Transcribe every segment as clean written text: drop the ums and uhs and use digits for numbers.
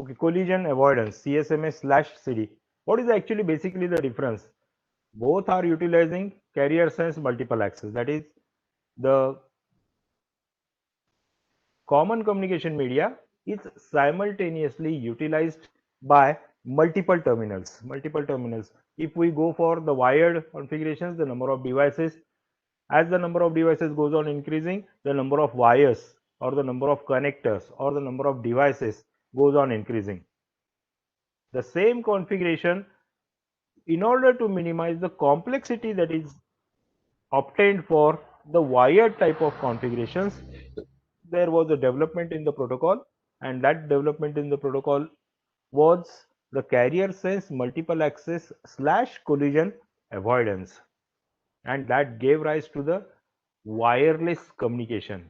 Okay, collision avoidance, CSMA slash CD. What is actually basically the difference? Both are utilizing carrier sense multiple access. That is, the common communication media is simultaneously utilized by multiple terminals. Multiple terminals. If we go for the wired configurations, the number of devices, as the number of devices goes on increasing, the number of wires or the number of connectors or the number of devices goes on increasing. The same configuration, in order to minimize the complexity that is obtained for the wired type of configurations, there was a development in the protocol, and that development in the protocol was the carrier sense multiple access slash collision avoidance, and that gave rise to the wireless communication.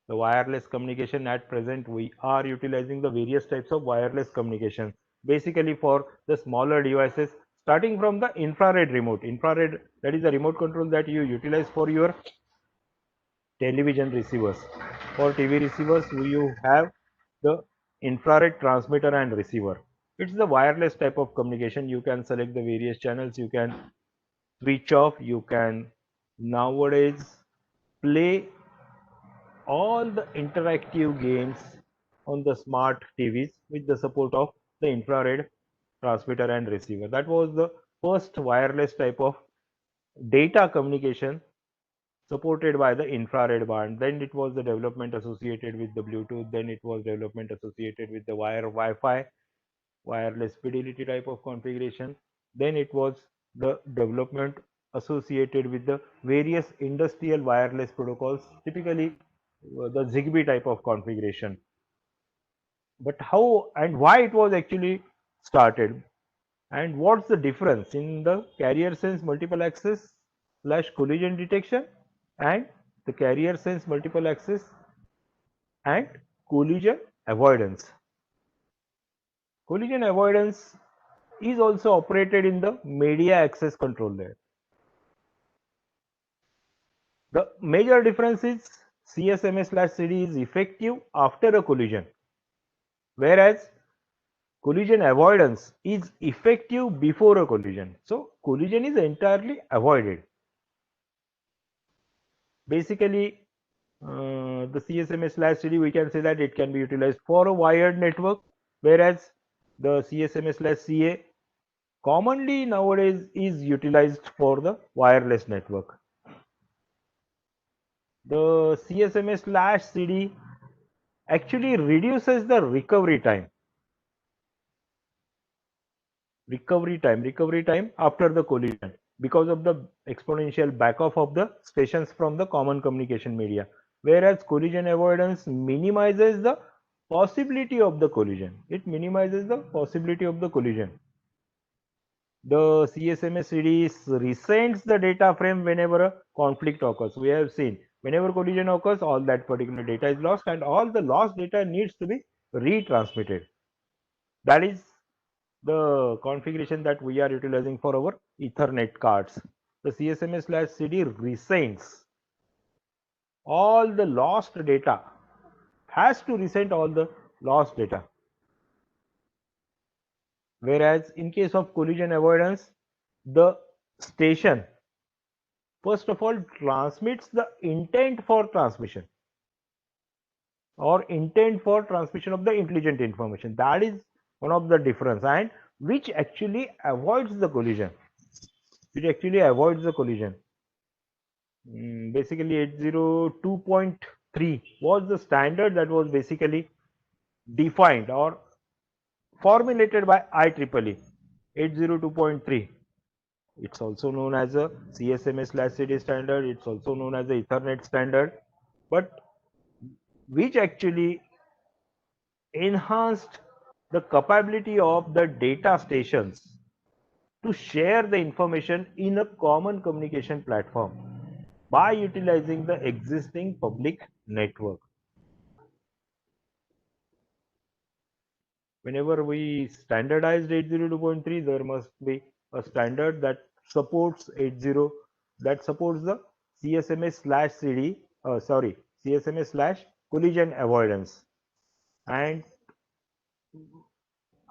The wireless communication, at present we are utilizing the various types of wireless communication, basically for the smaller devices, starting from the infrared remote. Infrared, that is the remote control that you utilize for your television receivers. For TV receivers, you have the infrared transmitter and receiver. It's the wireless type of communication. You can select the various channels, you can switch off, you can nowadays play all the interactive games on the smart TVs with the support of the infrared transmitter and receiver. That was the first wireless type of data communication supported by the infrared band. Then it was the development associated with the Bluetooth. Then it was development associated with the wire Wi-Fi, wireless fidelity type of configuration. Then it was the development associated with the various industrial wireless protocols, typically the Zigbee type of configuration. But how and why it was actually started, and what's the difference in the carrier sense multiple access slash collision detection and the carrier sense multiple access and collision avoidance? Collision avoidance is also operated in the media access control layer. The major difference is CSMA slash CD is effective after a collision, whereas collision avoidance is effective before a collision. So collision is entirely avoided. Basically, the CSMA slash CD, we can say that it can be utilized for a wired network, whereas the CSMA slash CA commonly nowadays is utilized for the wireless network. The CSMA slash CD actually reduces the recovery time after the collision, because of the exponential back off of the stations from the common communication media, whereas collision avoidance minimizes the possibility of the collision. It minimizes the possibility of the collision. The CSMA series resends the data frame whenever a conflict occurs. We have seen whenever collision occurs, all that particular data is lost, and all the lost data needs to be retransmitted. That is the configuration that we are utilizing for our Ethernet cards. The CSMA slash CD resends all the lost data, has to resend all the lost data. Whereas in case of collision avoidance, the station first of all transmits the intent for transmission or intent for transmission of the intelligent information. That is one of the difference, and which actually avoids the collision. It actually avoids the collision. Basically 802.3 was the standard that was basically defined or formulated by IEEE. 802.3, it's also known as a CSMA/CD standard, it's also known as the Ethernet standard, but which actually enhanced the capability of the data stations to share the information in a common communication platform by utilizing the existing public network. Whenever we standardized 802.3, there must be a standard that supports 80, that supports the CSMA slash CD, CSMA slash collision avoidance. And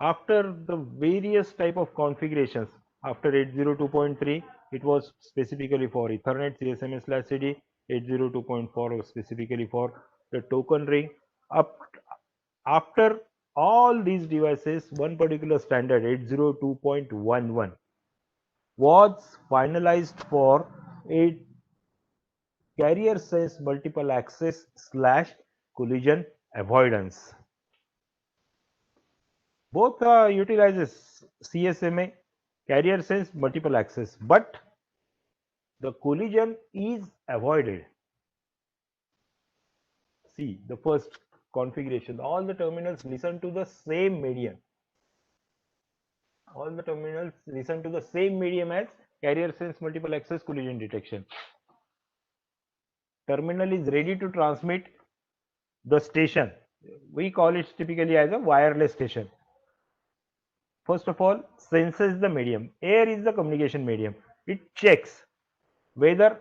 After the various type of configurations, after 802.3, it was specifically for Ethernet CSMA/CD, 802.4 was specifically for the token ring. Up After all these devices, one particular standard 802.11 was finalized for a carrier sense multiple access slash collision avoidance. Both utilizes CSMA carrier sense multiple access, but the collision is avoided. See the first configuration, all the terminals listen to the same medium. All the terminals listen to the same medium as carrier sense multiple access collision detection. Terminal is ready to transmit the station. We call it typically as a wireless station. First of all, senses the medium. Air is the communication medium. It checks whether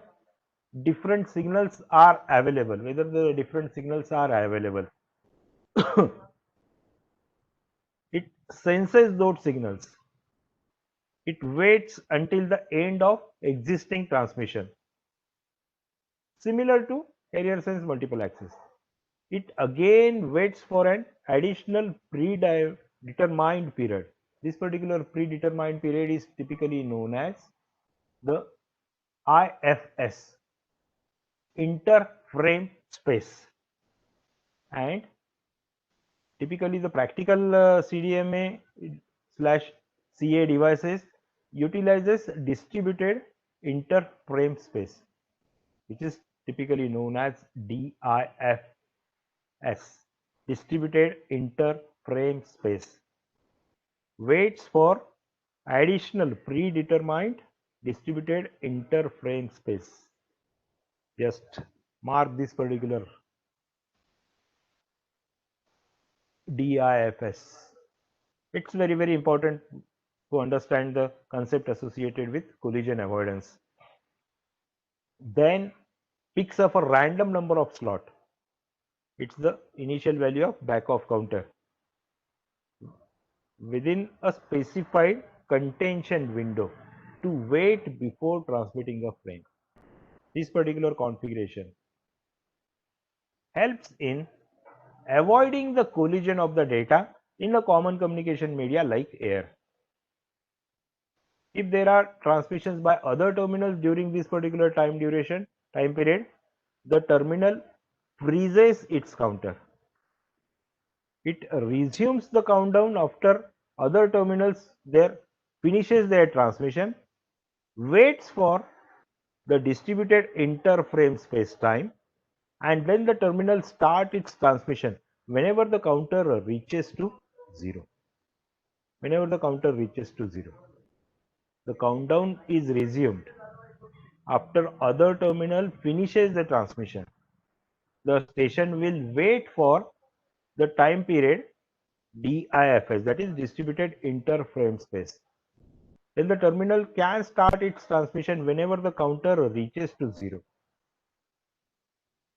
different signals are available, whether the different signals are available. It senses those signals. It waits until the end of existing transmission. Similar to carrier sense multiple access. It again waits for an additional predetermined period. This particular predetermined period is typically known as the IFS, interframe space, and typically the practical CDMA slash CA devices utilizes distributed interframe space, which is typically known as DIFS, distributed interframe space. Waits for additional predetermined distributed interframe space. Just mark this particular DIFS. It's very important to understand the concept associated with collision avoidance. Then picks up a random number of slot. It's the initial value of back off counter within a specified contention window to wait before transmitting a frame. This particular configuration helps in avoiding the collision of the data in a common communication media like air. If there are transmissions by other terminals during this particular time period, the terminal freezes its counter. It resumes the countdown after other terminals finishes their transmission, waits for the distributed interframe space time, and then the terminal start its transmission whenever the counter reaches to 0. Whenever the counter reaches to 0, the countdown is resumed after other terminal finishes the transmission. The station will wait for the time period DIFS, that is distributed interframe space. Then the terminal can start its transmission whenever the counter reaches to 0.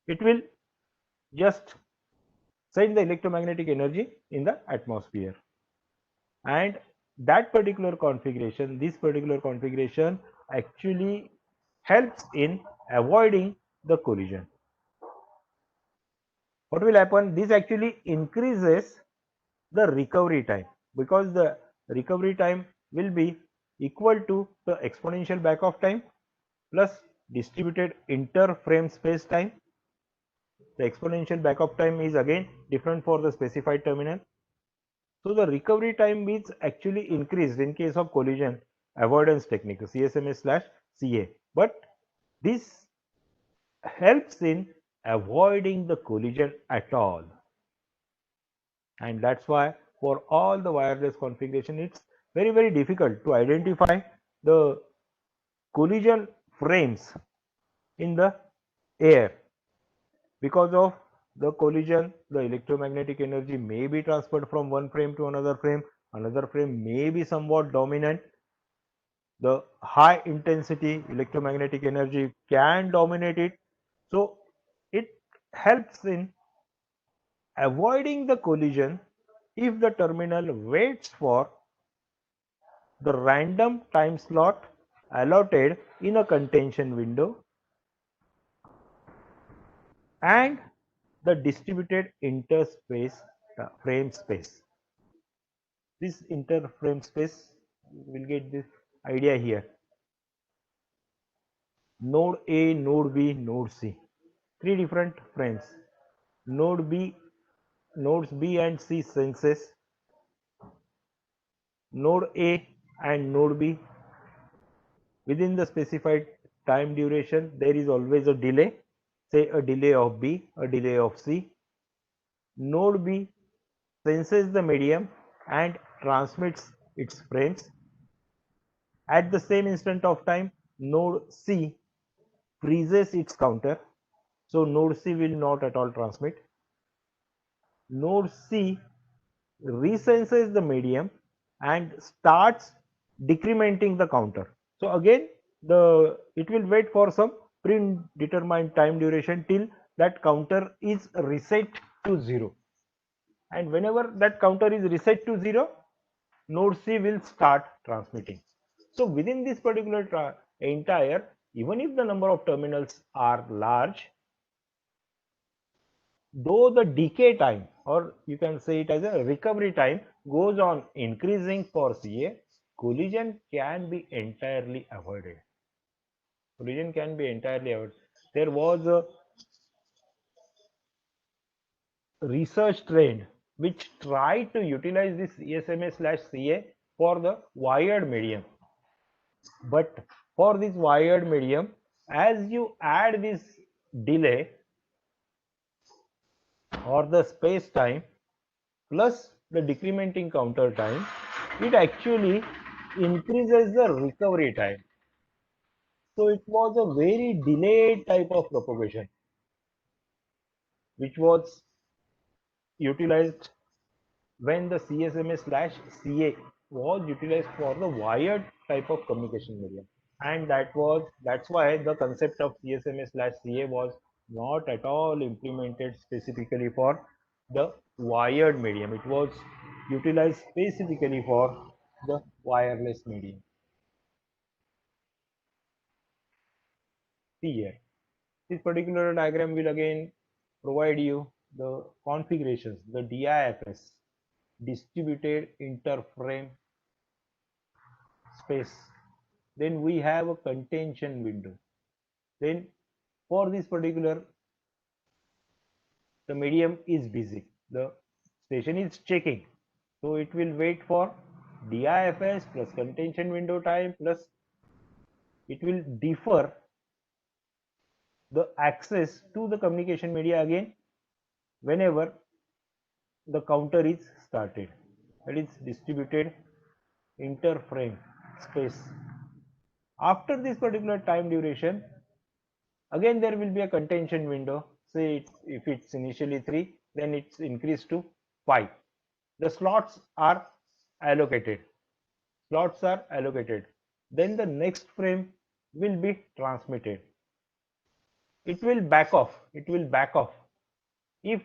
It will just send the electromagnetic energy in the atmosphere. And that particular configuration, this particular configuration actually helps in avoiding the collision. What will happen? This actually increases the recovery time, because the recovery time will be equal to the exponential back off time plus distributed interframe space time. The exponential back off time is again different for the specified terminal. So the recovery time is actually increased in case of collision avoidance technique, CSMA/CA. But this helps in avoiding the collision at all. And that's why for all the wireless configuration, it's very difficult to identify the collision frames in the air. Because of the collision, the electromagnetic energy may be transferred from one frame to another frame may be somewhat dominant. The high intensity electromagnetic energy can dominate it. So it helps in avoiding the collision if the terminal waits for the random time slot allotted in a contention window and the distributed interspace frame space. This interframe space, will get this idea here. Node A, node B, node C. Three different frames. Node B, nodes B and C senses. Node A and node B. Within the specified time duration, there is always a delay. Say a delay of B, a delay of C. Node B senses the medium and transmits its frames. At the same instant of time, node C freezes its counter. So node C will not at all transmit. Node C resenses the medium and starts decrementing the counter. So again, it will wait for some predetermined time duration till that counter is reset to 0. And whenever that counter is reset to 0, node C will start transmitting. So within this particular entire, even if the number of terminals are large, though the decay time, or you can say it as a recovery time, goes on increasing for CA, collision can be entirely avoided. Collision can be entirely avoided. There was a research trend which tried to utilize this CSMA/CA for the wired medium. But for this wired medium, as you add this delay or the space time plus the decrementing counter time, it actually increases the recovery time. So it was a very delayed type of propagation which was utilized when the CSMA/CA was utilized for the wired type of communication medium. And that's why the concept of CSMA/CA was not at all implemented specifically for the wired medium. It was utilized specifically for the wireless medium. See here, this particular diagram will again provide you the configurations, the DIFS, distributed interframe space. Then we have a contention window. Then for this particular, the medium is busy, the station is checking, so it will wait for DIFS plus contention window time plus it will defer the access to the communication media again whenever the counter is started. That is distributed interframe space. After this particular time duration, again there will be a contention window. Say if it's initially 3, then it's increased to 5. The slots are allocated. Slots are allocated. Then the next frame will be transmitted. It will back off. It will back off if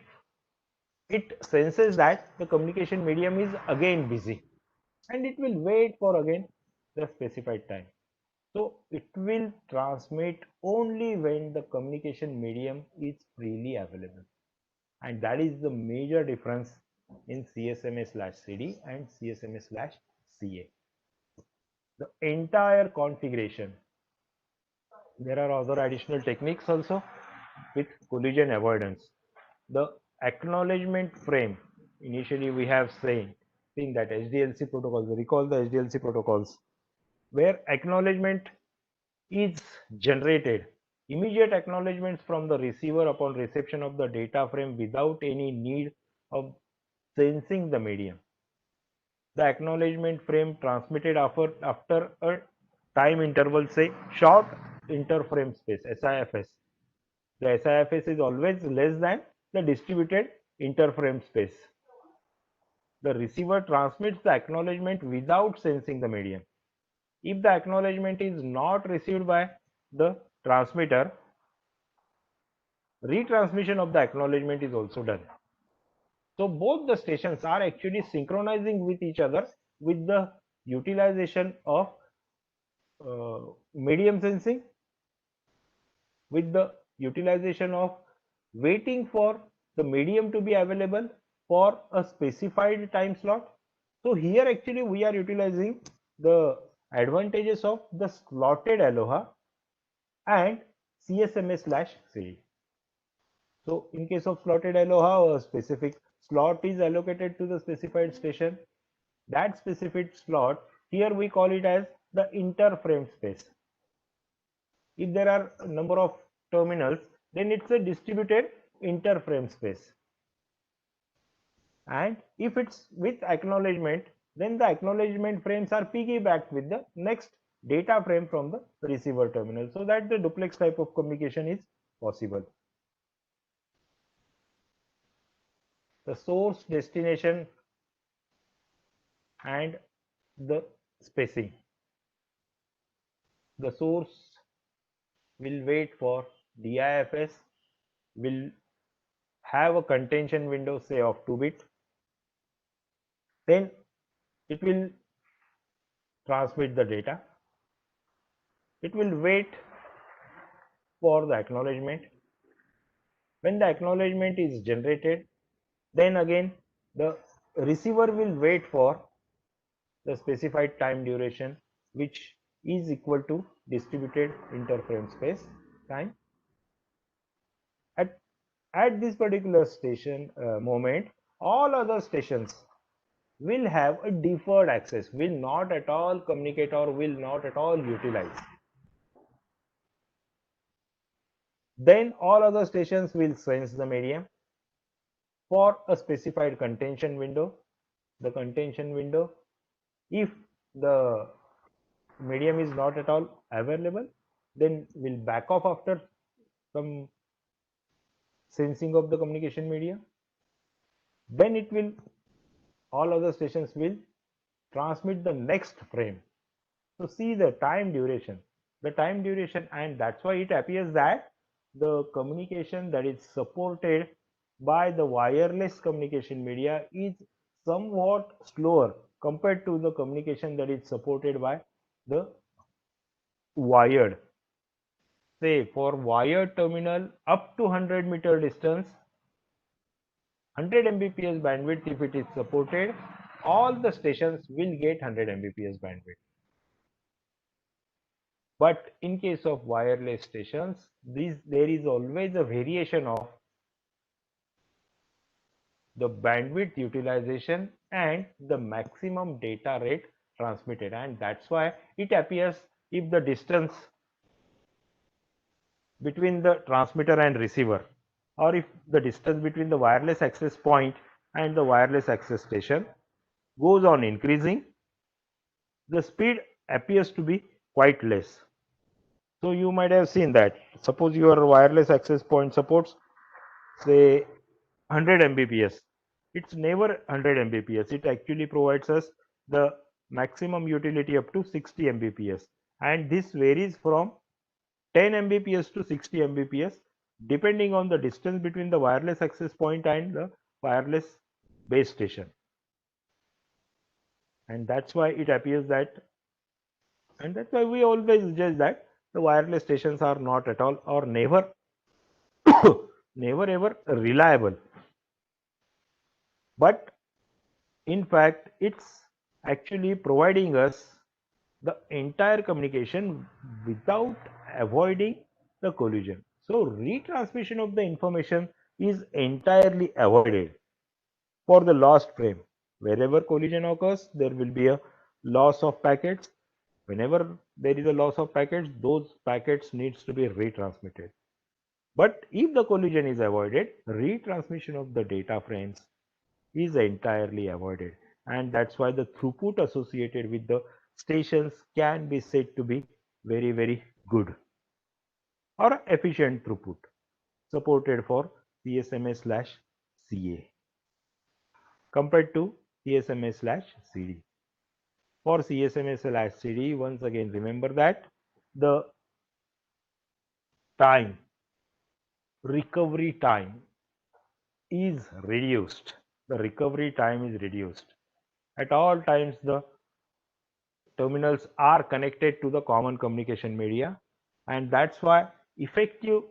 it senses that the communication medium is again busy, and it will wait for again the specified time. So it will transmit only when the communication medium is freely available. And that is the major difference in CSMA/CD and CSMA/CA. The entire configuration. There are other additional techniques also with collision avoidance. The acknowledgement frame. Initially, we have seen that SDLC protocols. Recall the SDLC protocols, where acknowledgement is generated. Immediate acknowledgements from the receiver upon reception of the data frame without any need of sensing the medium. The acknowledgement frame transmitted after a time interval, say short interframe space, SIFS. The SIFS is always less than the distributed interframe space. The receiver transmits the acknowledgement without sensing the medium. If the acknowledgement is not received by the transmitter, retransmission of the acknowledgement is also done. So both the stations are actually synchronizing with each other with the utilization of medium sensing, with the utilization of waiting for the medium to be available for a specified time slot. So here actually we are utilizing the advantages of the slotted Aloha and CSMA/CD. So in case of slotted Aloha, a specific slot is allocated to the specified station. That specific slot, here we call it as the interframe space. If there are a number of terminals, then it's a distributed interframe space. And if it's with acknowledgement, then the acknowledgement frames are piggybacked with the next data frame from the receiver terminal, so that the duplex type of communication is possible. The source, destination, and the spacing. The source will wait for DIFS, will have a contention window say of 2-bit, then it will transmit the data, it will wait for the acknowledgement. When the acknowledgement is generated, then again the receiver will wait for the specified time duration, which is equal to distributed interframe space time. At this particular station moment, all other stations will have a deferred access, will not at all communicate or will not at all utilize. Then all other stations will sense the medium for a specified contention window. The contention window, if the medium is not at all available, then will back off after some sensing of the communication medium. Then it will, all other stations will transmit the next frame. So see the time duration, and that's why it appears that the communication that is supported by the wireless communication media is somewhat slower compared to the communication that is supported by the wired. Say for wired terminal up to 100-meter distance, 100 Mbps bandwidth if it is supported, all the stations will get 100 Mbps bandwidth. But in case of wireless stations, there is always a variation of the bandwidth utilization and the maximum data rate transmitted, and that's why it appears if the distance between the transmitter and receiver, or if the distance between the wireless access point and the wireless access station goes on increasing, the speed appears to be quite less. So you might have seen that suppose your wireless access point supports say 100 Mbps, it's never 100 Mbps, it actually provides us the maximum utility up to 60 Mbps, and this varies from 10 Mbps to 60 Mbps depending on the distance between the wireless access point and the wireless base station. And that's why it appears that, and that's why we always judge that the wireless stations are not at all or never never ever reliable. But in fact, it's actually providing us the entire communication without avoiding the collision. So retransmission of the information is entirely avoided for the lost frame. Wherever collision occurs, there will be a loss of packets. Whenever there is a loss of packets, those packets needs to be retransmitted. But if the collision is avoided, retransmission of the data frames is entirely avoided, and that's why the throughput associated with the stations can be said to be very good or efficient throughput supported for CSMA/CA compared to CSMA/CD. For CSMA/CD, once again remember that the time, recovery time is reduced. the recovery time is reduced. At all times, the terminals are connected to the common communication media, and that's why effective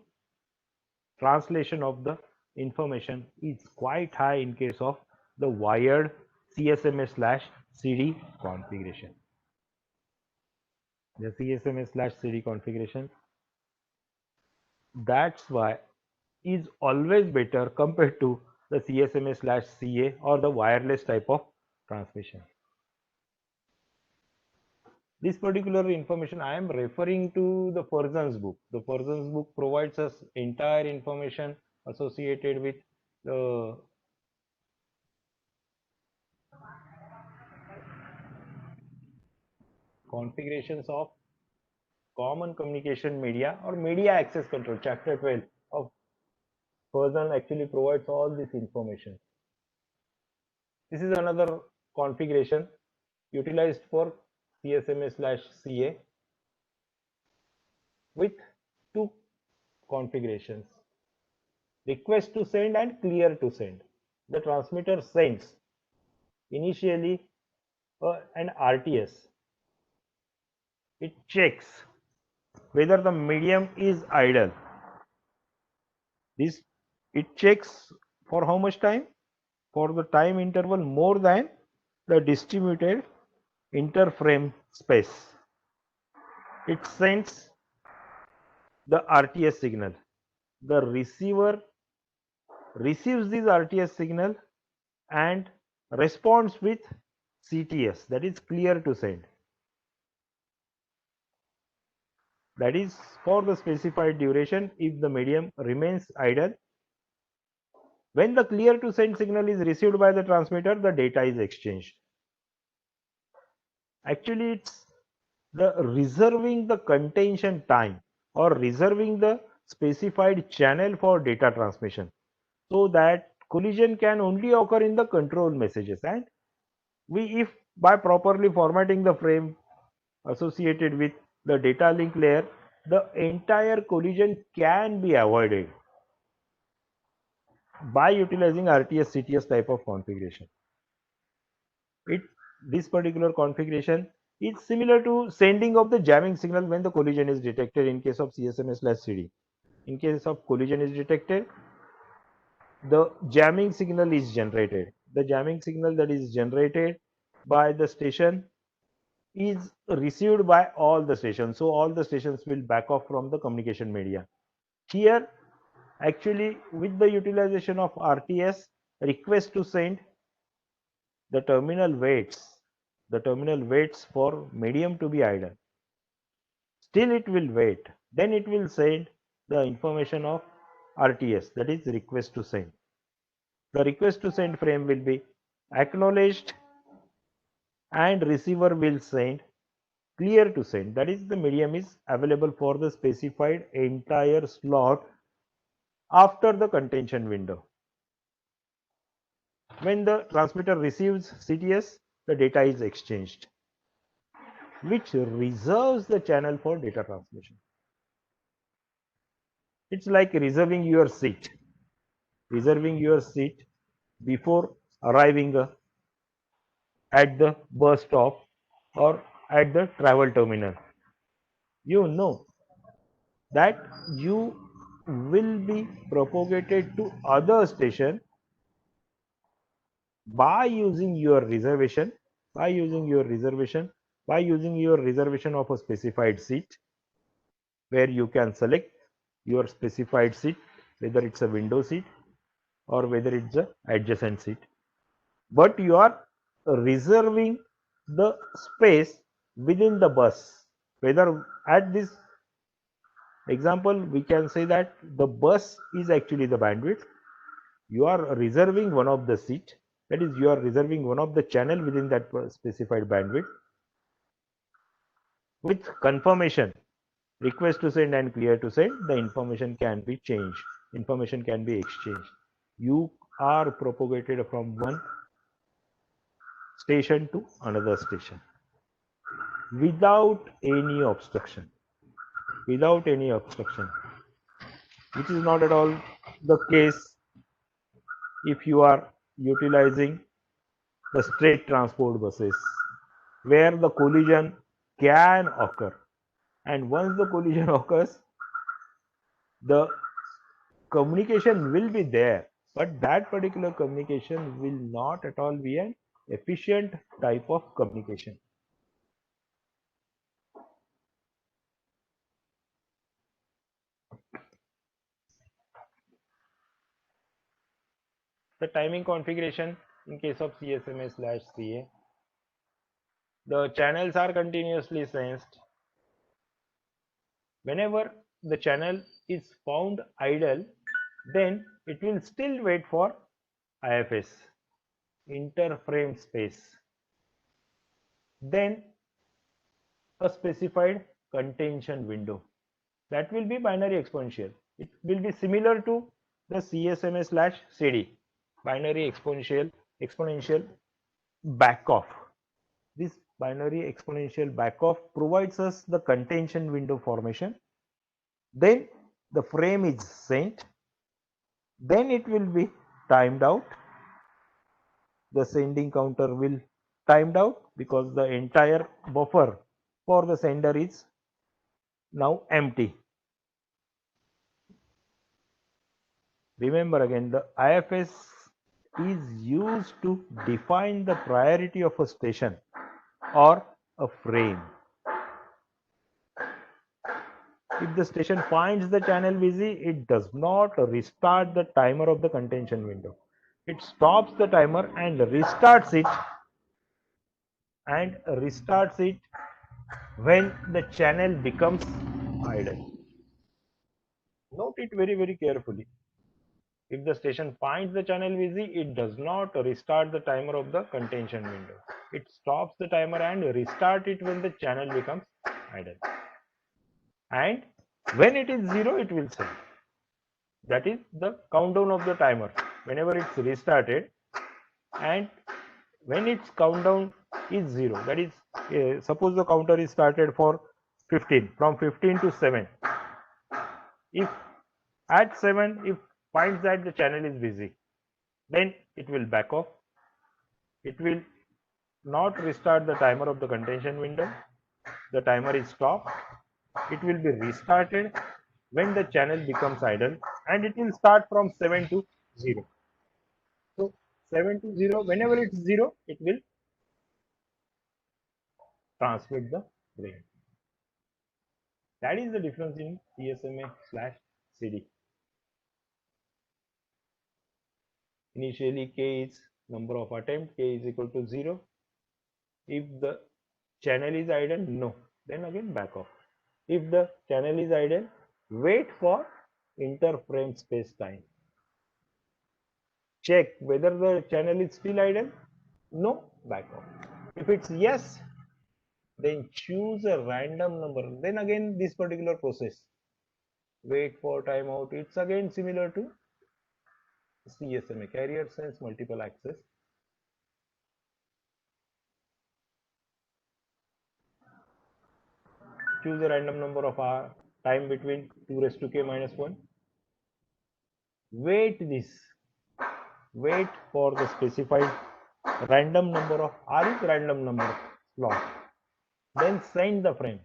translation of the information is quite high in case of the wired CSMA/CD configuration. The CSMA/CD configuration, that's why is always better compared to the CSMA/CA or the wireless type of transmission. This particular information I am referring to the Furzon's book. The Furzon's book provides us entire information associated with the configurations of common communication media or media access control. Chapter 12 of Furzon actually provides all this information. This is another configuration utilized for CSMA/CA with two configurations: request to send and clear to send. The transmitter sends initially an RTS. It checks whether the medium is idle. This it checks for how much time? For the time interval more than the distributed interframe space. It sends the RTS signal. The receiver receives this RTS signal and responds with CTS, that is clear to send. That is for the specified duration if the medium remains idle. When the clear to send signal is received by the transmitter, the data is exchanged. Actually, it's the reserving the contention time or reserving the specified channel for data transmission, so that collision can only occur in the control messages, and if by properly formatting the frame associated with the data link layer, the entire collision can be avoided by utilizing RTS CTS type of configuration. This particular configuration is similar to sending of the jamming signal when the collision is detected in case of CSMA/CD. In case of collision is detected, the jamming signal is generated. The jamming signal that is generated by the station is received by all the stations. So all the stations will back off from the communication media. Here, actually, with the utilization of RTS, request to send, the terminal waits. The terminal waits for medium to be idle. Still it will wait. Then it will send the information of RTS, that is request to send. The request to send frame will be acknowledged and receiver will send clear to send, that is the medium is available for the specified entire slot after the contention window. When the transmitter receives CTS, the data is exchanged, which reserves the channel for data transmission. It's like reserving your seat before arriving at the bus stop or at the travel terminal. You know that you will be propagated to other station by using your reservation by using your reservation of a specified seat, where you can select your specified seat, whether it's a window seat or whether it's a adjacent seat, but you are reserving the space within the bus. Whether at this example we can say that the bus is actually the bandwidth, you are reserving one of the seat, that is you are reserving one of the channel within that specified bandwidth. With confirmation, request to send and clear to send, the information can be changed, information can be exchanged. You are propagated from one station to another station without any obstruction, which is not at all the case if you are utilizing the straight transport buses where the collision can occur. And once the collision occurs, the communication will be there, but that particular communication will not at all be an efficient type of communication. The timing configuration in case of CSMA/CA, the channels are continuously sensed. Whenever the channel is found idle, then it will still wait for IFS, interframe space. Then a specified contention window. That will be binary exponential. It will be similar to the CSMA/CD, binary exponential backoff. This binary exponential backoff provides us the contention window formation. Then the frame is sent. Then it will be timed out. The sending counter will timed out because the entire buffer for the sender is now empty. Remember again, the IFS is used to define the priority of a station or a frame. If the station finds the channel busy, it does not restart the timer of the contention window. It stops the timer and restarts it when the channel becomes idle. Note it very, very carefully. If the station finds the channel busy, it does not restart the timer of the contention window. It stops the timer and restart it when the channel becomes idle. And when it is zero, it will send. That is the countdown of the timer. Whenever it's restarted, and when its countdown is zero, that is, suppose the counter is started for 15, from 15 to 7. If at 7, if finds that the channel is busy, then it will back off. It will not restart the timer of the contention window. The timer is stopped. It will be restarted when the channel becomes idle, and it will start from 7 to 0. So 7 to 0, whenever it's 0, it will transmit the brain. That is the difference in CSMA/CD. Initially, K is number of attempts, K is equal to 0. If the channel is idle, no, then again back off. If the channel is idle, wait for interframe space time. Check whether the channel is still idle, no, back off. If it's yes, then choose a random number. Then again this particular process, wait for timeout. It's again similar to CSMA, carrier sense multiple access. Choose a random number of time between 2 raised to k minus 1. Wait for the specified random number of random number slot. Then send the frame.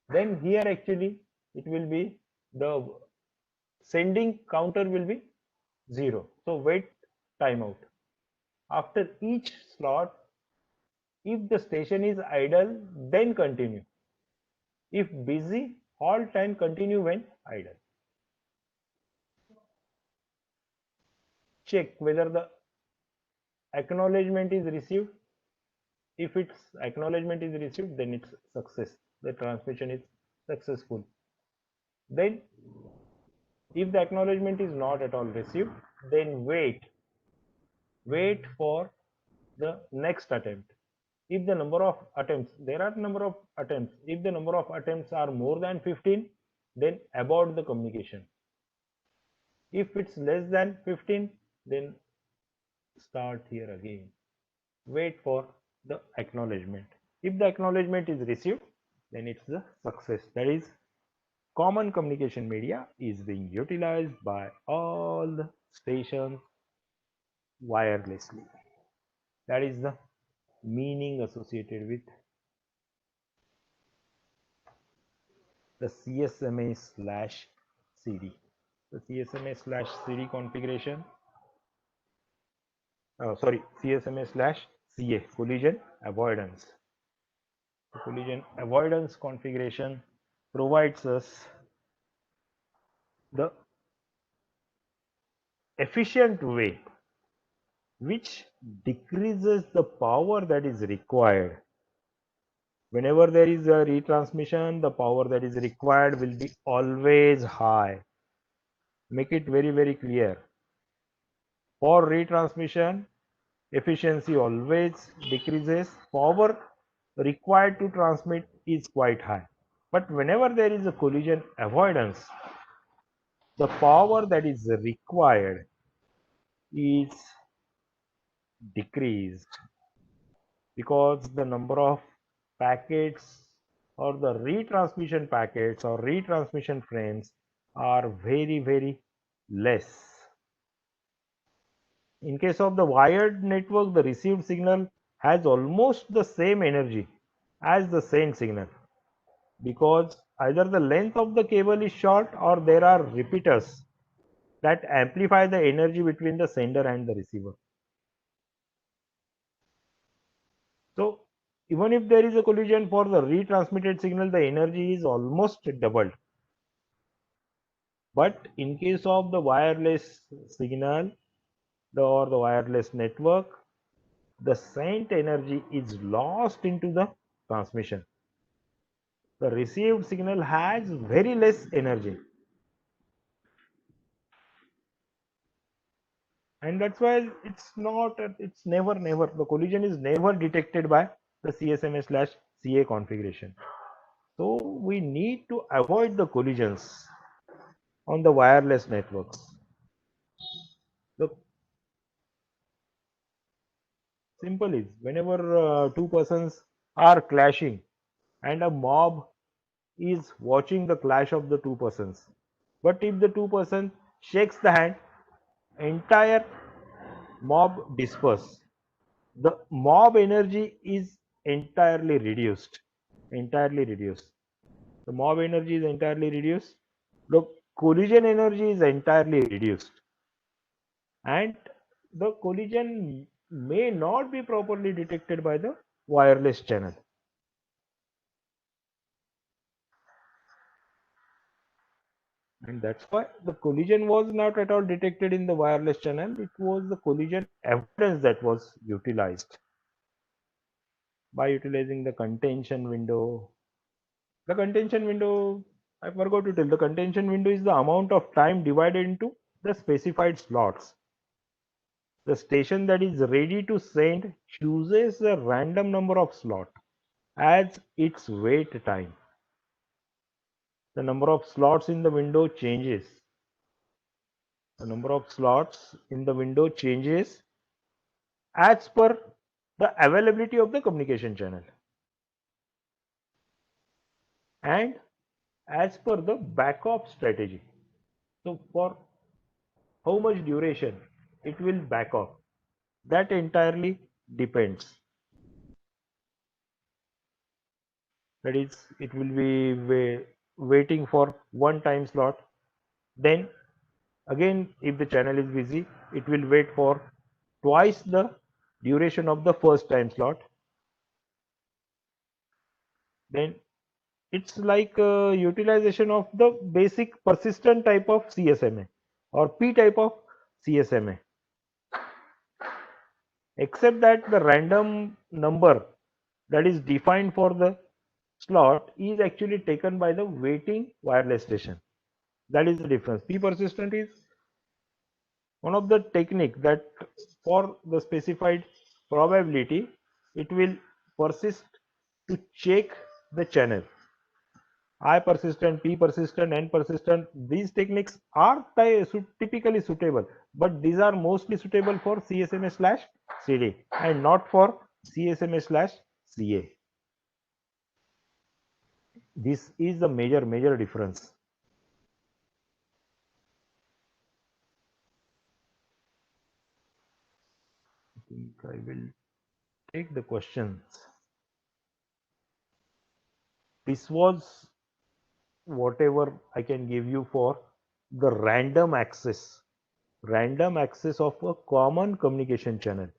Then here actually it will be the sending counter will be 0. So wait timeout. After each slot, if the station is idle, then continue. If busy, halt and continue when idle. Check whether the acknowledgement is received. If its acknowledgement is received, then it's success. The transmission is successful. Then if the acknowledgement is not at all received, then wait for the next attempt. If the number of attempts, there are number of attempts, if the number of attempts are more than 15, then abort the communication. If it's less than 15, then start here again. Wait for the acknowledgement. If the acknowledgement is received, then it's the success. That is, common communication media is being utilized by all the stations wirelessly. That is the meaning associated with the CSMA slash CD. The CSMA slash CD configuration, CSMA slash CA, collision avoidance. The collision avoidance configuration provides us the efficient way which decreases the power that is required. Whenever there is a retransmission, the power that is required will be always high. Make it very, very clear. For retransmission, efficiency always decreases. Power required to transmit is quite high. But whenever there is a collision avoidance, the power that is required is decreased because the number of packets or the retransmission packets or retransmission frames are very, very less. In case of the wired network, the received signal has almost the same energy as the sent signal because either the length of the cable is short or there are repeaters that amplify the energy between the sender and the receiver. So even if there is a collision for the retransmitted signal, the energy is almost doubled. But in case of the wireless signal or the wireless network, the sent energy is lost into the transmission. The received signal has very less energy. And that's why it's never, the collision is never detected by the CSMA slash CA configuration. So we need to avoid the collisions on the wireless networks. The simple is whenever two persons are clashing and a mob is watching the clash of the two persons. But if the two persons shakes the hand, entire mob disperse. The mob energy is entirely reduced. Entirely reduced. The mob energy is entirely reduced. The collision energy is entirely reduced. And the collision may not be properly detected by the wireless channel. And that's why the collision was not at all detected in the wireless channel. It was the collision avoidance that was utilized by utilizing the contention window. The contention window, I forgot to tell, the contention window is the amount of time divided into the specified slots. The station that is ready to send chooses a random number of slots as its wait time. The number of slots in the window changes. The number of slots in the window changes as per the availability of the communication channel and as per the backup strategy. So for how much duration it will back off, that entirely depends. That is, it will be waiting for one time slot, then again if the channel is busy it will wait for twice the duration of the first time slot. Then it's like utilization of the basic persistent type of CSMA or P type of CSMA, except that the random number that is defined for the slot is actually taken by the waiting wireless station. That is the difference. P persistent is one of the technique that for the specified probability it will persist to check the channel. I persistent, P persistent, N persistent, these techniques are typically suitable, but these are mostly suitable for CSMA slash CD and not for CSMA slash CA. This is the major difference. I will take the questions. This was whatever I can give you for the random access of a common communication channel.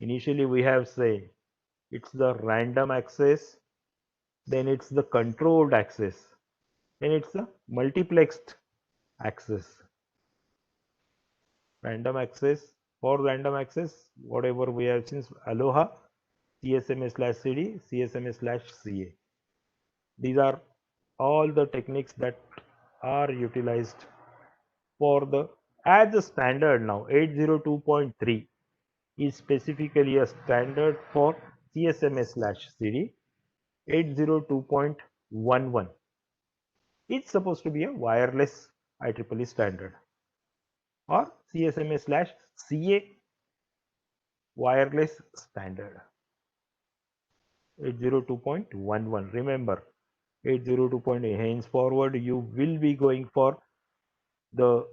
Initially we have say it's the random access, then it's the controlled access, then it's the multiplexed access. Random access, for random access, whatever we have seen, Aloha, CSMA/CD, CSMA/CA. These are all the techniques that are utilized for the as a standard now. 802.3 is specifically a standard for CSMA/CD. 802.11 is supposed to be a wireless IEEE standard, or CSMA/CA wireless standard. 802.11. Remember, 802.8 henceforward you will be going for the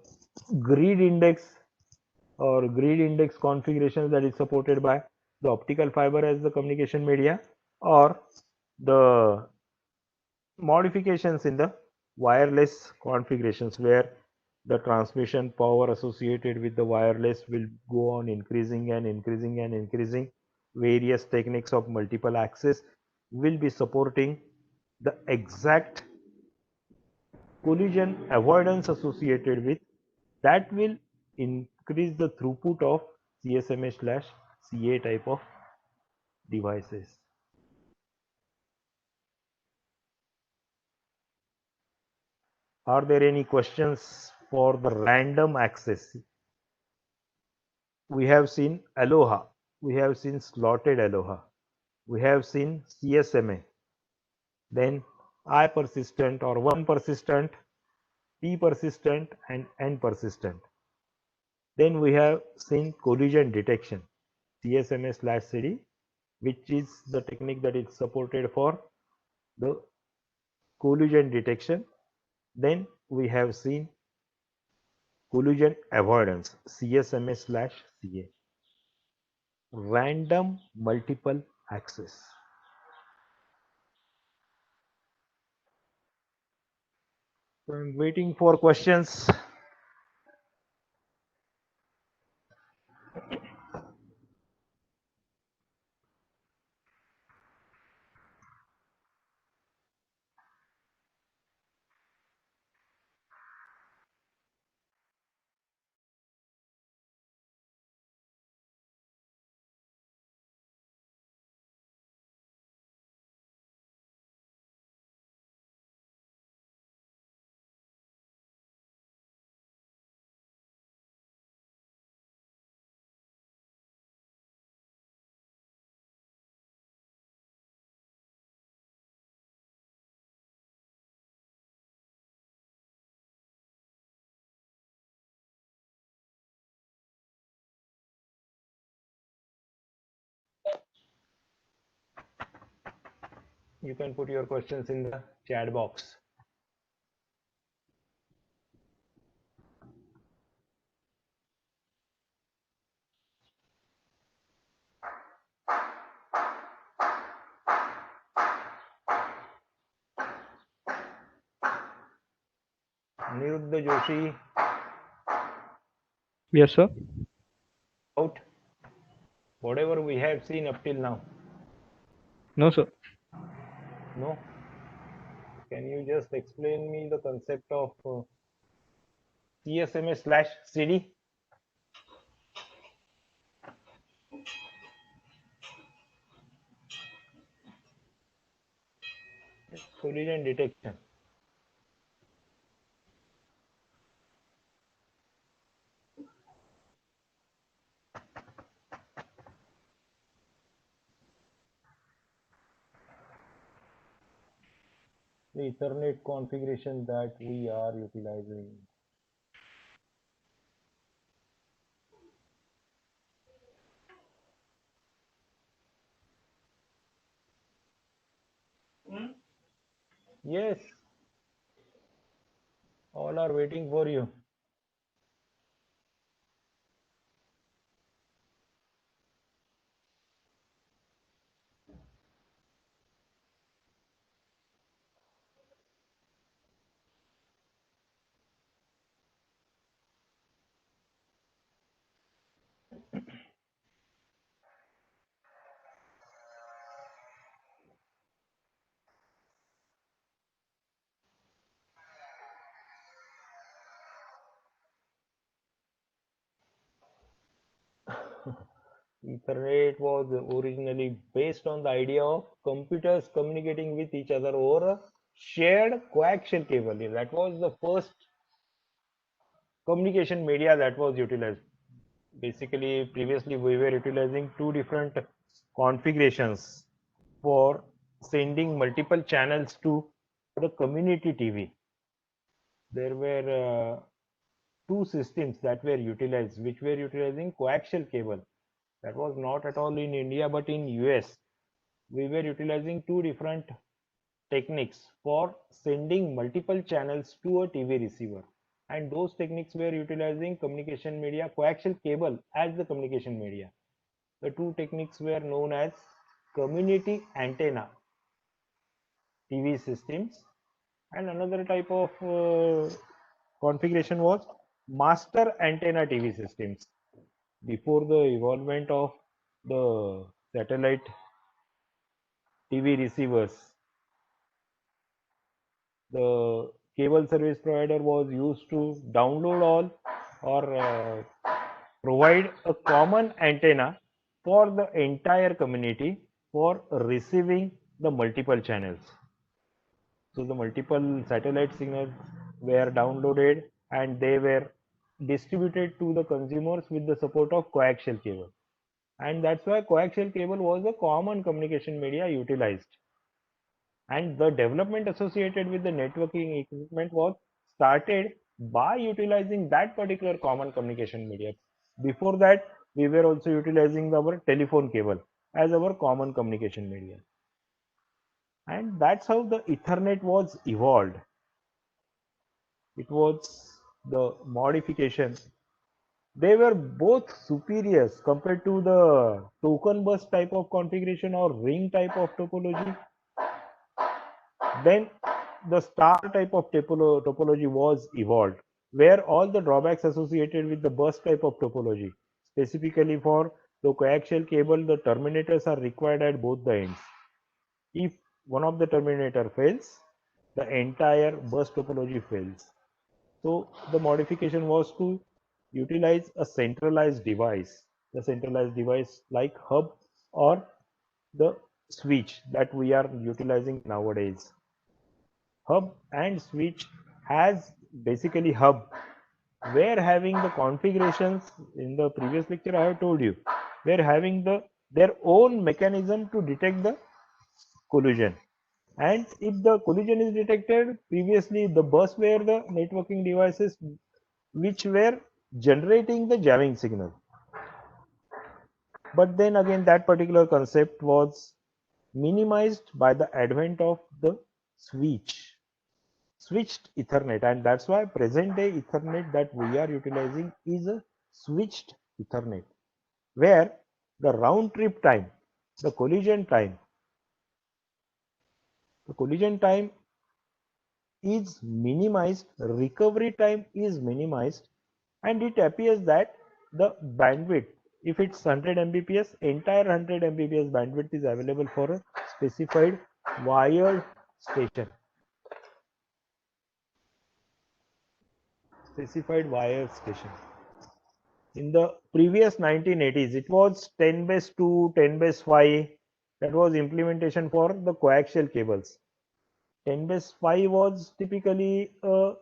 grid index or grid index configurations that is supported by the optical fiber as the communication media, or the modifications in the wireless configurations where the transmission power associated with the wireless will go on increasing and increasing and increasing. Various techniques of multiple access will be supporting the exact collision avoidance associated with that will increase the throughput of CSMA/CA type of devices. Are there any questions for the random access? We have seen Aloha, we have seen slotted Aloha, we have seen CSMA, then I persistent or one persistent, P persistent, and N persistent. Then we have seen collision detection, CSMA/CD, which is the technique that is supported for the collision detection. Then we have seen collision avoidance, CSMA/CA. Random multiple access. So I'm waiting for questions. You can put your questions in the chat box. Niruddha Joshi, Yes, sir. out. Whatever we have seen up till now. No, sir. No? Can you just explain me the concept of CSMA/CD? Collision detection. The Ethernet configuration that we are utilizing. Yes, all are waiting for you. Ethernet was originally based on the idea of computers communicating with each other over a shared coaxial cable. That was the first communication media that was utilized. Basically, previously we were utilizing two different configurations for sending multiple channels to the community TV. There were two systems that were utilized, which were utilizing coaxial cable. That was not at all in India, but in US. We were utilizing two different techniques for sending multiple channels to a TV receiver. And those techniques were utilizing communication media, coaxial cable as the communication media. The two techniques were known as community antenna TV systems, and another type of configuration was master antenna TV systems. Before the evolvement of the satellite TV receivers, the cable service provider was used to download all or provide a common antenna for the entire community for receiving the multiple channels. So the multiple satellite signals were downloaded and they were distributed to the consumers with the support of coaxial cable. And that's why coaxial cable was a common communication media utilized. And the development associated with the networking equipment was started by utilizing that particular common communication media. Before that, we were also utilizing our telephone cable as our common communication media. And that's how the Ethernet was evolved. It was the modification. They were both superiors compared to the token bus type of configuration or ring type of topology. Then the star type of topology was evolved, where all the drawbacks associated with the bus type of topology, specifically for the coaxial cable, the terminators are required at both the ends. If one of the terminator fails, the entire bus topology fails. So the modification was to utilize a centralized device like hub or the switch that we are utilizing nowadays. Hub and switch has basically hub where having the configurations in the previous lecture I have told you, where having their own mechanism to detect the collision. And if the collision is detected, previously the bus were the networking devices which were generating the jamming signal. But then again, that particular concept was minimized by the advent of the switched Ethernet, and that's why present day Ethernet that we are utilizing is a switched Ethernet, where the round trip time, the collision time, the collision time is minimized, recovery time is minimized, and it appears that the bandwidth, if it's 100 Mbps, entire 100 Mbps bandwidth is available for a specified wired station. Specified wired station. In the previous 1980s, it was 10 base 2, 10 base 5. That was implementation for the coaxial cables. 10 base 5 was typically a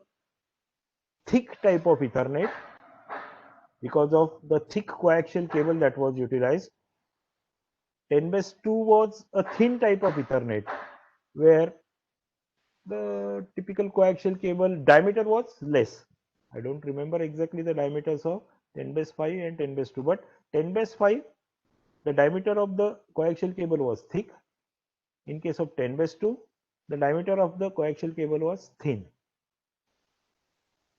thick type of Ethernet because of the thick coaxial cable that was utilized. 10 base 2 was a thin type of Ethernet where the typical coaxial cable diameter was less. I don't remember exactly the diameters of 10 base 5 and 10 base 2, but 10 base 5, the diameter of the coaxial cable was thick. In case of 10 base 2, the diameter of the coaxial cable was thin.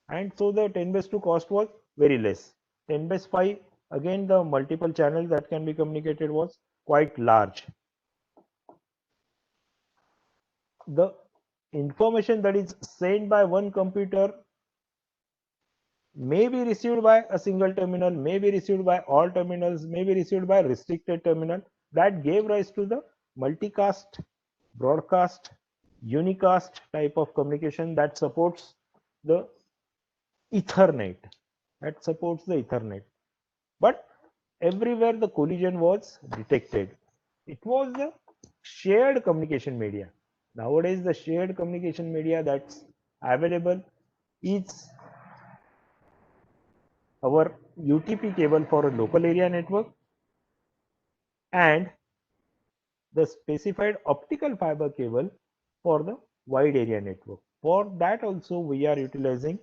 And so the 10 base 2 cost was very less. 10 base 5, again the multiple channels that can be communicated was quite large. The information that is sent by one computer may be received by a single terminal, may be received by all terminals, may be received by restricted terminal. That gave rise to the multicast, broadcast, unicast type of communication that supports the Ethernet. That supports the Ethernet. But everywhere the collision was detected. It was the shared communication media. Nowadays, the shared communication media that's available is our UTP cable for a local area network and the specified optical fiber cable for the wide area network. For that also we are utilizing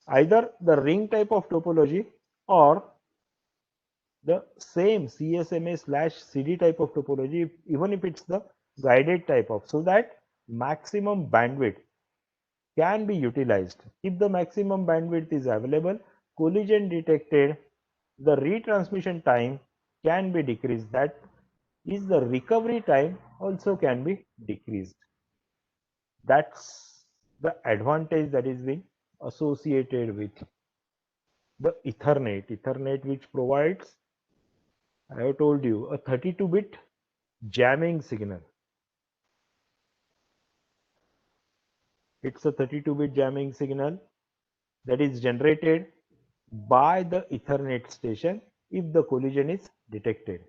either the ring type of topology or the same CSMA/CD type of topology, even if it's the guided type of, so that maximum bandwidth can be utilized. If the maximum bandwidth is available, collision detected, the retransmission time can be decreased. That is, the recovery time also can be decreased. That's the advantage that is being associated with the Ethernet. Ethernet, which provides, I have told you, a 32-bit jamming signal. It's a 32-bit jamming signal that is generated by the Ethernet station if the collision is detected.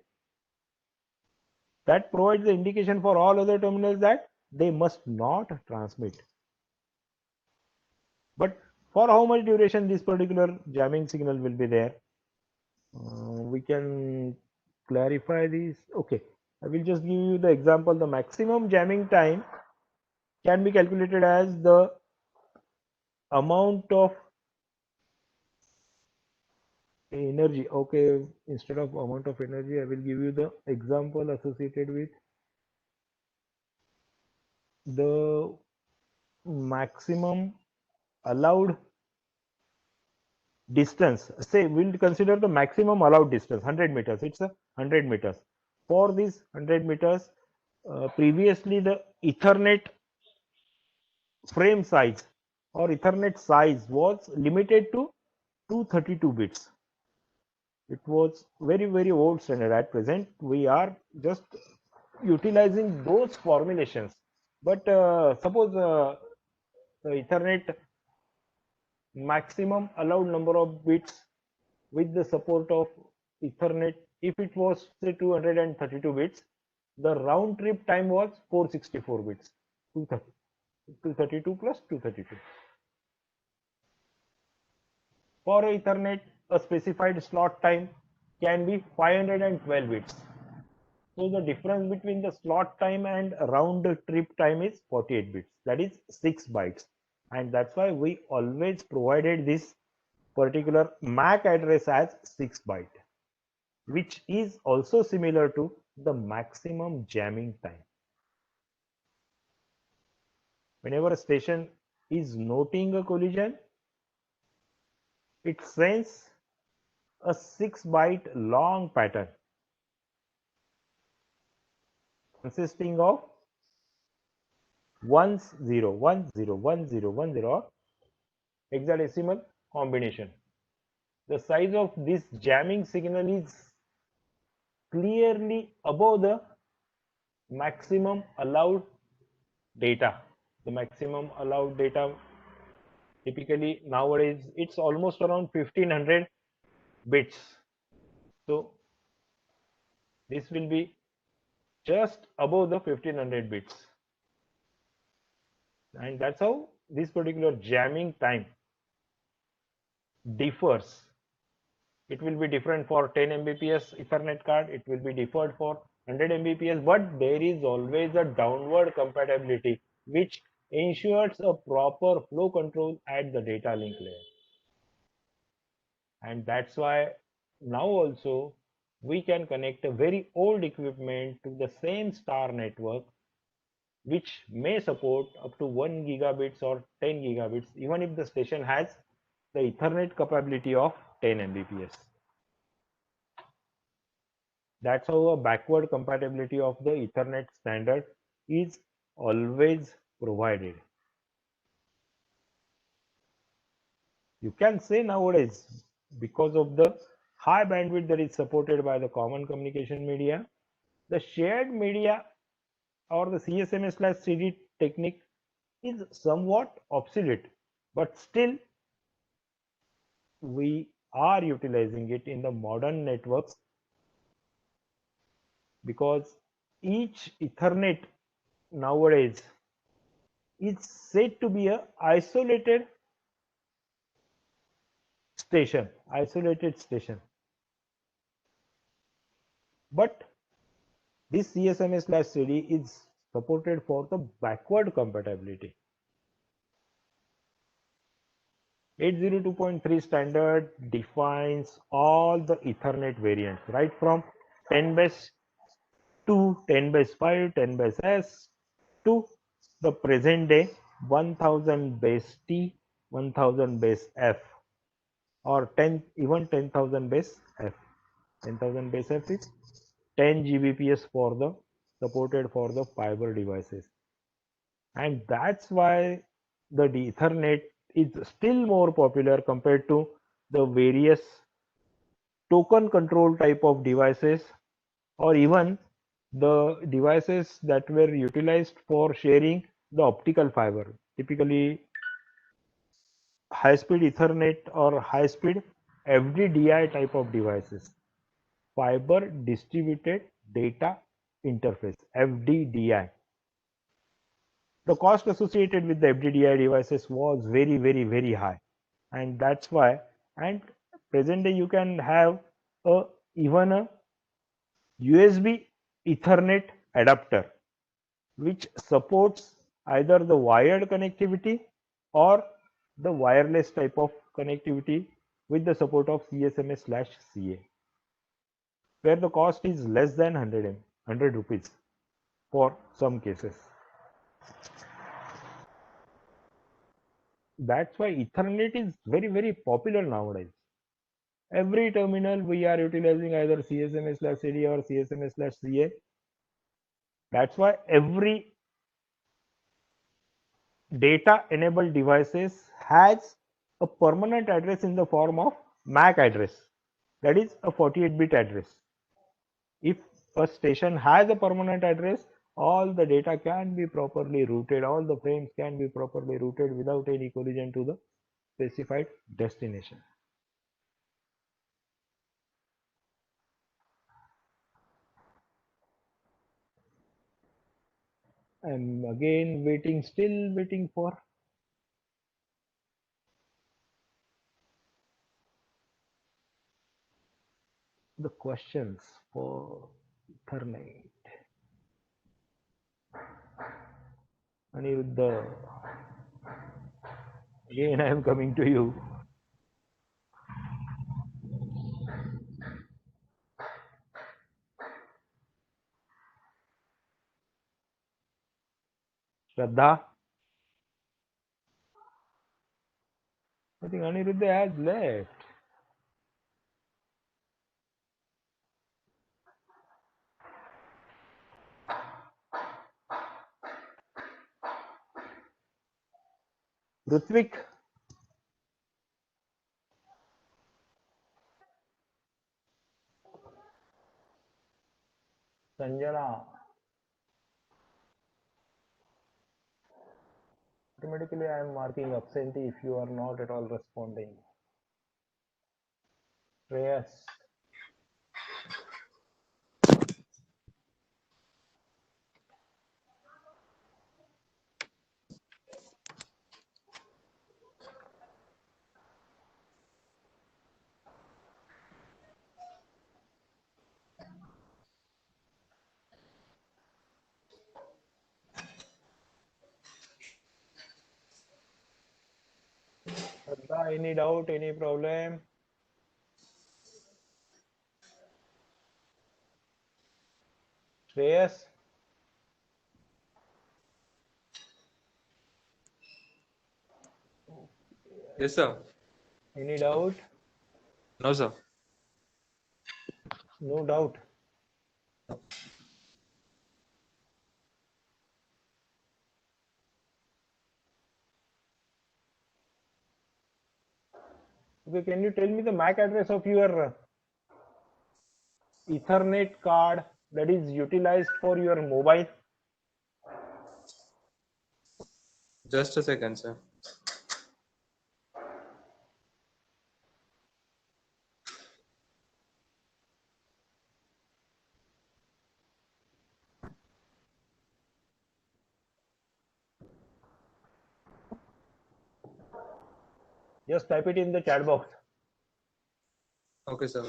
That provides the indication for all other terminals that they must not transmit. But for how much duration this particular jamming signal will be there? We can clarify this. Okay, I will just give you the example. The maximum jamming time can be calculated as the amount of energy. Okay, instead of amount of energy, I will give you the example associated with the maximum allowed distance. Say we'll consider the maximum allowed distance 100 meters. It's a 100 meters. For these 100 meters, previously the Ethernet frame size or Ethernet size was limited to 232 bits. It was very old standard. At present, we are just utilizing those formulations. But suppose the Ethernet maximum allowed number of bits with the support of Ethernet, if it was say 232 bits, the round trip time was 464 bits. 232 plus 232. For Ethernet, a specified slot time can be 512 bits. So the difference between the slot time and round trip time is 48 bits. That is 6 bytes. And that's why we always provided this particular MAC address as 6 byte, which is also similar to the maximum jamming time. Whenever a station is noting a collision, it sends a 6 byte long pattern consisting of 10101010 or hexadecimal combination. The size of this jamming signal is clearly above the maximum allowed data. The maximum allowed data, typically nowadays it's almost around 1500 bits. So this will be just above the 1500 bits, and that's how this particular jamming time differs. It will be different for 10 Mbps Ethernet card, it will be differed for 100 Mbps, but there is always a downward compatibility which ensures a proper flow control at the data link layer. And that's why now also we can connect a very old equipment to the same star network, which may support up to 1 gigabits or 10 gigabits, even if the station has the Ethernet capability of 10 Mbps. That's how a backward compatibility of the Ethernet standard is always provided. You can say nowadays, because of the high bandwidth that is supported by the common communication media, the shared media or the CSMA/CD technique is somewhat obsolete, but still we are utilizing it in the modern networks because each Ethernet nowadays is said to be a isolated station. But this CSMA/CD is supported for the backward compatibility. 802.3 standard defines all the Ethernet variants, right from 10 base to 10 base 5, 10 base S to the present day 1000 base T, 1000 base F, or 10,000 base F. 10,000 base F is 10 Gbps for the supported for the fiber devices, and that's why the Ethernet is still more popular compared to the various token control type of devices, or even the devices that were utilized for sharing the optical fiber, typically high speed Ethernet or high speed FDDI type of devices, fiber distributed data interface, FDDI. The cost associated with the FDDI devices was very high, and that's why, and present day you can have even a USB Ethernet adapter which supports either the wired connectivity or the wireless type of connectivity with the support of CSMA/CA, where the cost is less than 100 rupees for some cases. That's why Ethernet is very popular nowadays. Every terminal we are utilizing either CSMA/CD or CSMA/CA. That's why every data enabled devices has a permanent address in the form of MAC address, that is a 48-bit address. If a station has a permanent address, all the data can be properly routed, all the frames can be properly routed without any collision to the specified destination. I'm again still waiting for the questions for Ethernet. Aniruddha, again I am coming to you. Shraddha, I think Aniruddha has left. Rutvik, Sanjana, automatically I am marking absentee if you are not at all responding. Shreyas, Shraddha, any doubt, any problem? Shreyas, Yes, sir. any doubt? No, sir. No doubt. Okay, can you tell me the MAC address of your Ethernet card that is utilized for your mobile? Just a second, sir. Just type it in the chat box. Okay, sir.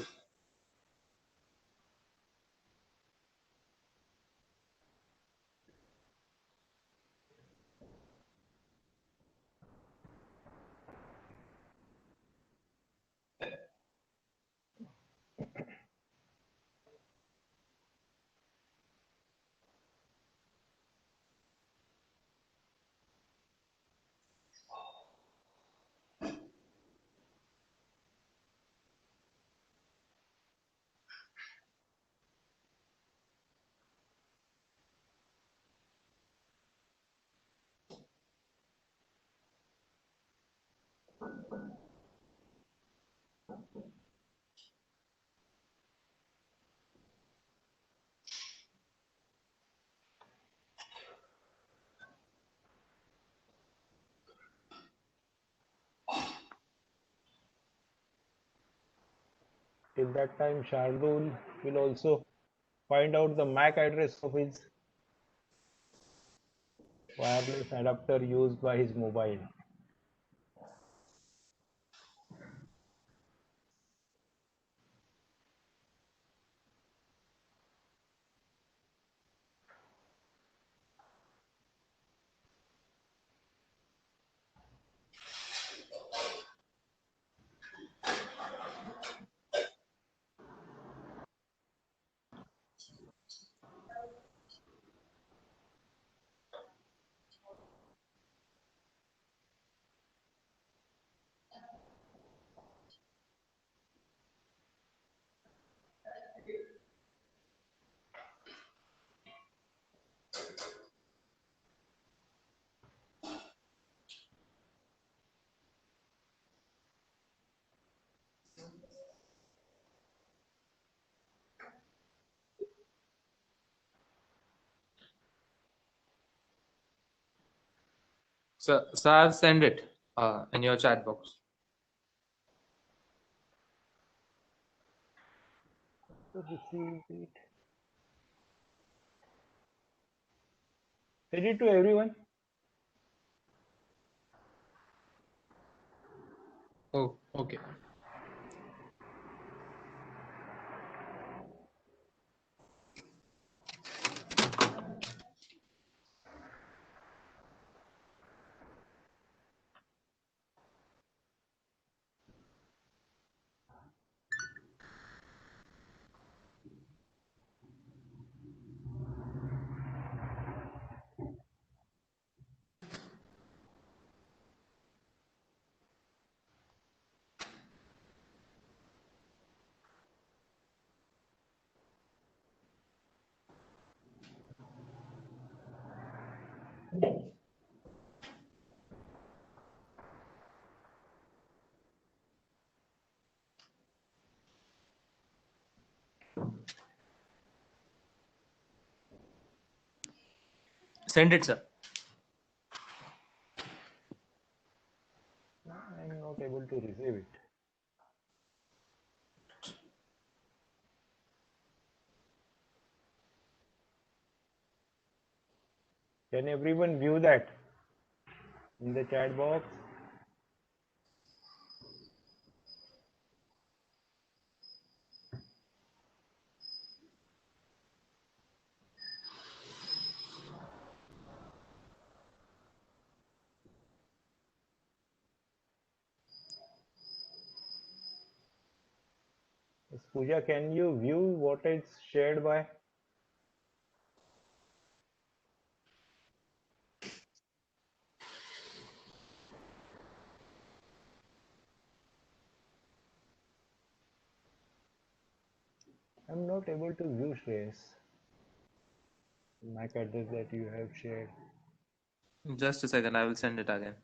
Till that time, Shardul will also find out the MAC address of his wireless adapter used by his mobile. So I've sent it in your chat box. Receive it. Send it to everyone. Oh, okay. Send it, sir. I'm not able to receive it. Can everyone view that in the chat box? Yes, Pooja, can you view what it's shared by? I'm not able to view Shreyas. MAC address that you have shared. Just a second. I will send it again.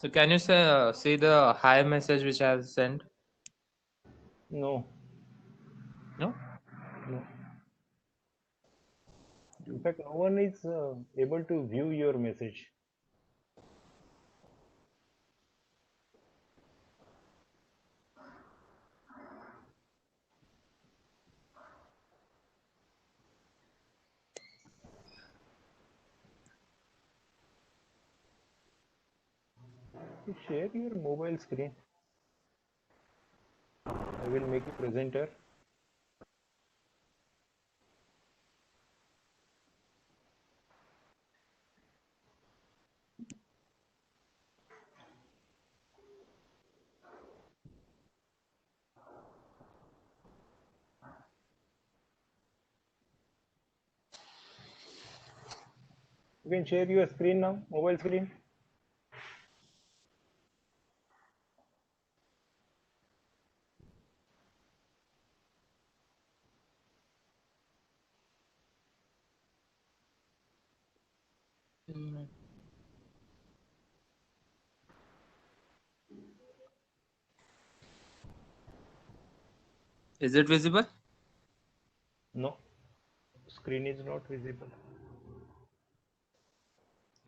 So can you say, see the hi message which I have sent? No, No? no. In fact, no one is able to view your message. You share your mobile screen. I will make you presenter. You can share your screen now, mobile screen. Is it visible? No, screen is not visible.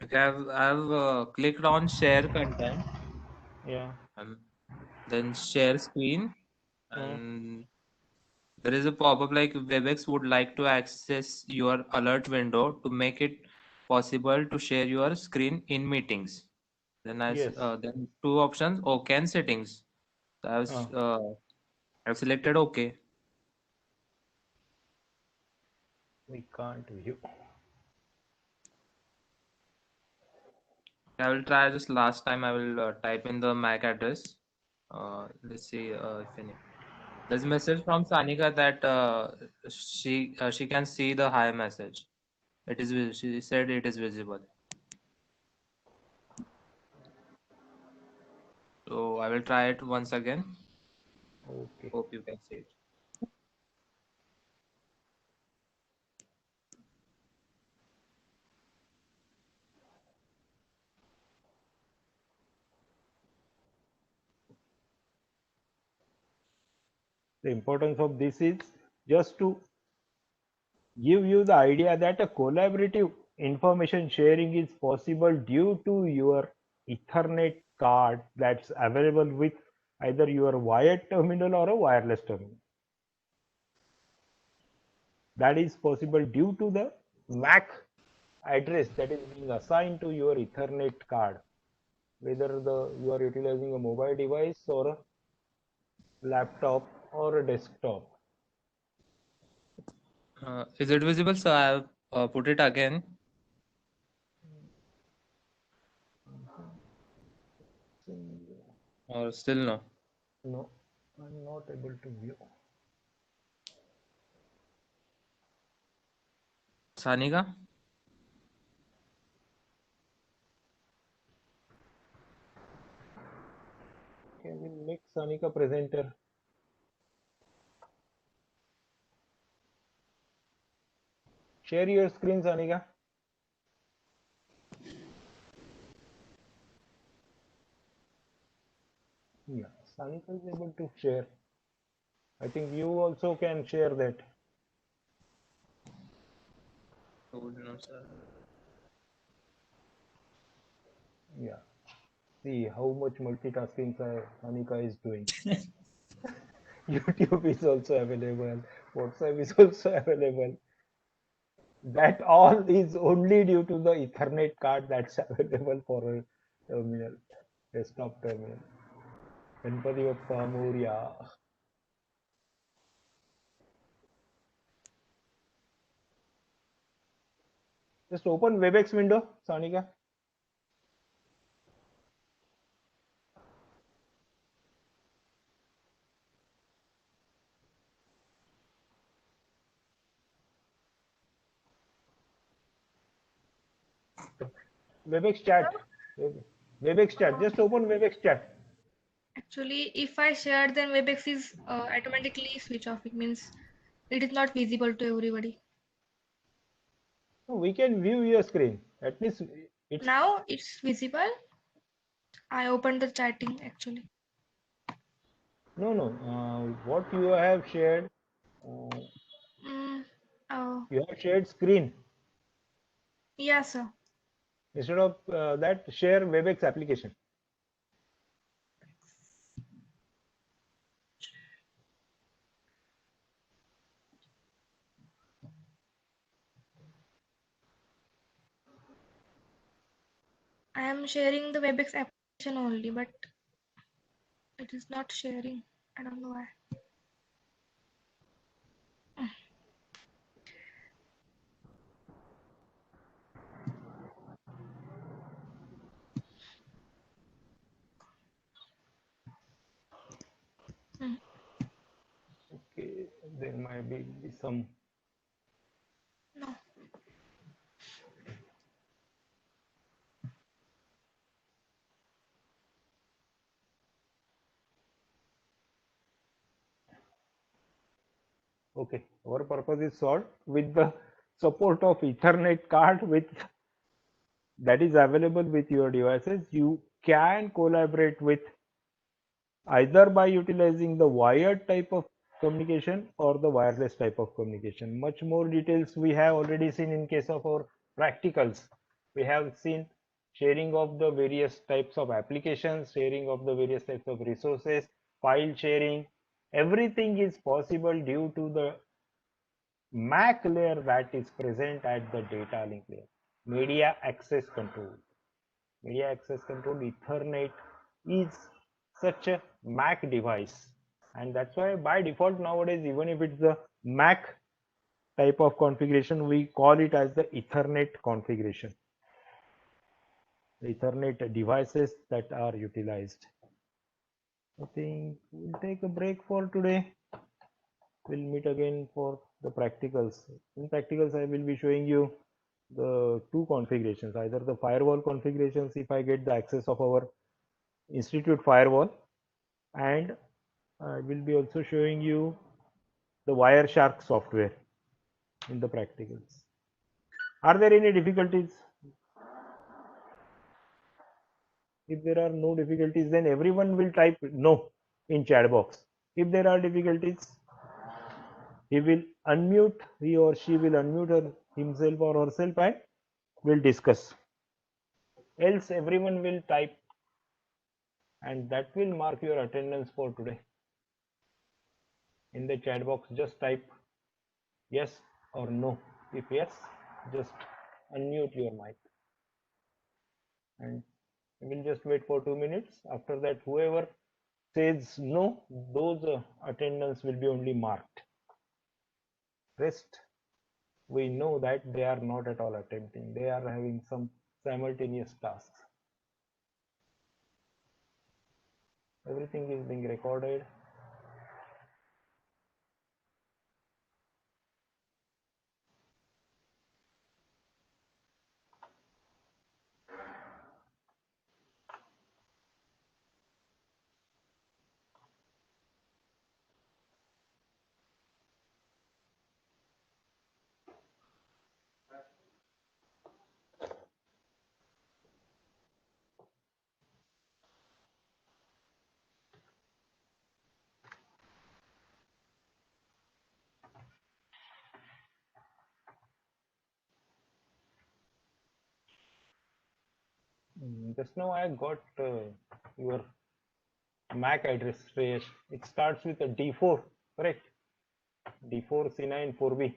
Okay, I've clicked on share content Yeah. and then share screen, Hmm. and there is a pop-up like WebEx would like to access your alert window to make it possible to share your screen in meetings. Yes. Then two options, OK and settings. So Uh, I've selected OK. we can't view. I will try this last time. I will type in the MAC address. Let's see if any. There's a message from Sanika that she can see the hi message. She said it is visible. So I will try it once again. Okay. Hope you can see it. The importance of this is just to give you the idea that a collaborative information sharing is possible due to your Ethernet card that's available with either your wired terminal or a wireless terminal. That is possible due to the MAC address that is being assigned to your Ethernet card, whether you are utilizing a mobile device or a laptop or a desktop. Is it visible? So I have put it again. Or still no. No, I'm not able to view. Sanika? Can we make Sanika presenter? Share your screen, Sanika. Yeah, Sanika is able to share. I think you also can share that. Oh, no, sir. Yeah. See how much multitasking Sanika is doing. YouTube is also available. WhatsApp is also available. That all is only due to the Ethernet card that's available for a terminal, desktop terminal. Ganpati Bappa Moria. Just open WebEx window, Sanika. WebEx chat. WebEx chat. Just open WebEx chat. Actually, if I share, then Webex is automatically switch off. It means it is not visible to everybody. No, we can view your screen. At least it's Now it's visible. I opened the chatting actually. No, no. What you have shared, uh, Mm, oh, you have shared screen. yeah, sir. Instead of that, share WebEx application. I am sharing the WebEx application only, but it is not sharing. I don't know why. Mm, Okay, there might be some. no. Okay, our purpose is solved with the support of Ethernet card with that is available with your devices. You can collaborate with either by utilizing the wired type of communication or the wireless type of communication. Much more details we have already seen in case of our practicals. We have seen sharing of the various types of applications, sharing of the various types of resources, file sharing. Everything is possible due to the MAC layer that is present at the data link layer. Media access control. Media access control Ethernet is such a MAC device, and that's why by default nowadays, even if it's the MAC type of configuration, we call it as the Ethernet configuration. The Ethernet devices that are utilized. I think we'll take a break for today. We'll meet again for the practicals. In practicals, I will be showing you the two configurations, either the firewall configurations if I get the access of our institute firewall, and I will be also showing you the Wireshark software in the practicals. Are there any difficulties? If there are no difficulties, then everyone will type no in chat box. If there are difficulties, he will unmute, he or she will unmute himself or herself and will discuss. Else everyone will type, and that will mark your attendance for today. In the chat box, just type yes or no. If yes, just unmute your mic, and we'll just wait for 2 minutes. After that, whoever says no, those attendance will be only marked. Rest, we know that they are not at all attempting. They are having some simultaneous tasks. Everything is being recorded. Just now I got your MAC address, Sreyash. It starts with a D4, correct? D4 C9 4B.